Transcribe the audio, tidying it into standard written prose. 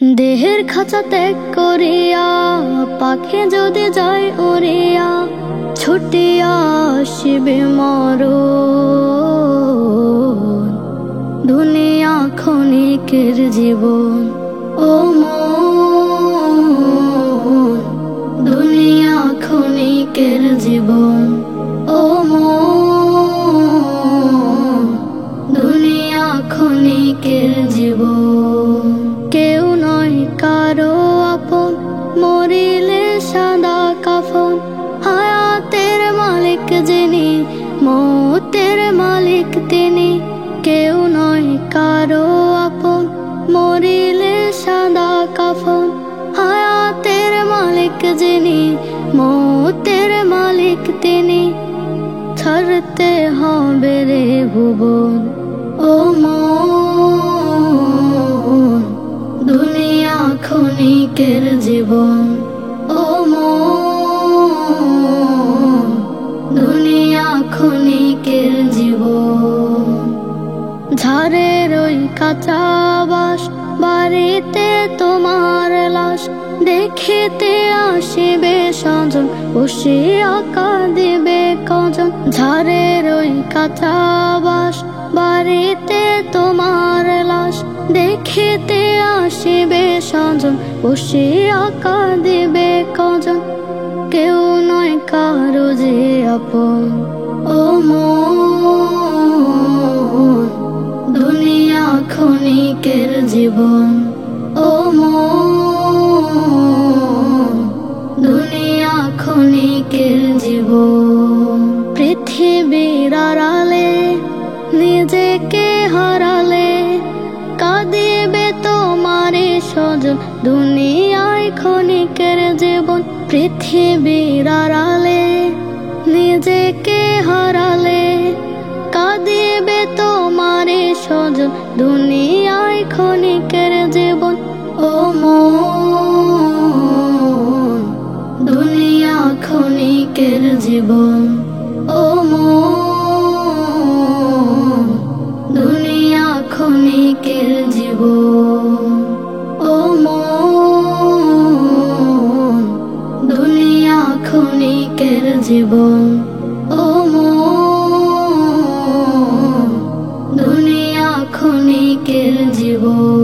দেহের খাঁচা ত্যাগ করিয়া পাখি যদি যায় উড়িয়া, ছুটিয়া আসিবে মরণ। দুনিয়া ক্ষণিকের জীবন, ও মন, দুনিয়া ক্ষণিকের জীবন, ও মন, দুনিয়া ক্ষণিকের জীবন। কেউ নয় কারো আপন, মরিলে সাদা কাফন। হায়াতের মালিক যিনি, মৌতের মালিক তিনি। কেউ নয় কারো আপন, মরিলে সাদা কাফন। হায়াতের মালিক যিনি, মৌতের মালিক তিনি। ছাড়তে হবে রে ভুবন, ও মন, দুনিয়া ক্ষণিকের জীবন, ও মন, দুনিয়া ক্ষণিকের জীবন। ঝাড়ের ওই কাঁচা বাস, বাড়িতে তোমার লাশ। দেখিতে আসিবে স্বজন, বসিয়া কাঁদিবে কজন। ঝাড়ের ওই কাঁচা বাস, বাড়িতে তোমার লাশ। দেখিতে আসিবে স্বজন, বসিয়া কাঁদিবে কজন। কেউ নয় কারো যে আপন, ও মন, দুনিয়া ক্ষণিকের জীবন, ও মন, দুনিয়া ক্ষণিকের জীবন। পৃথিবীর আড়ালে নিজেকে হারালে, কাঁদিবে তোমারে স্বজন, দুনিয়ায় ক্ষণিকের জীবন। পৃথিবীর আড়ালে নিজেকে হারালে, কাঁদিবে তোমারে স্বজন, দুনিয়ায় ক্ষণিকের জীবন। ও মন, দুনিয়া ক্ষণিকের জীবন, ও মন, দুনিয়া ক্ষণিকের জীবন, ও মন, দুনিয়া ক্ষণিকের জীবন, ও মন, দুনিয়া ক্ষণিকের জীবন।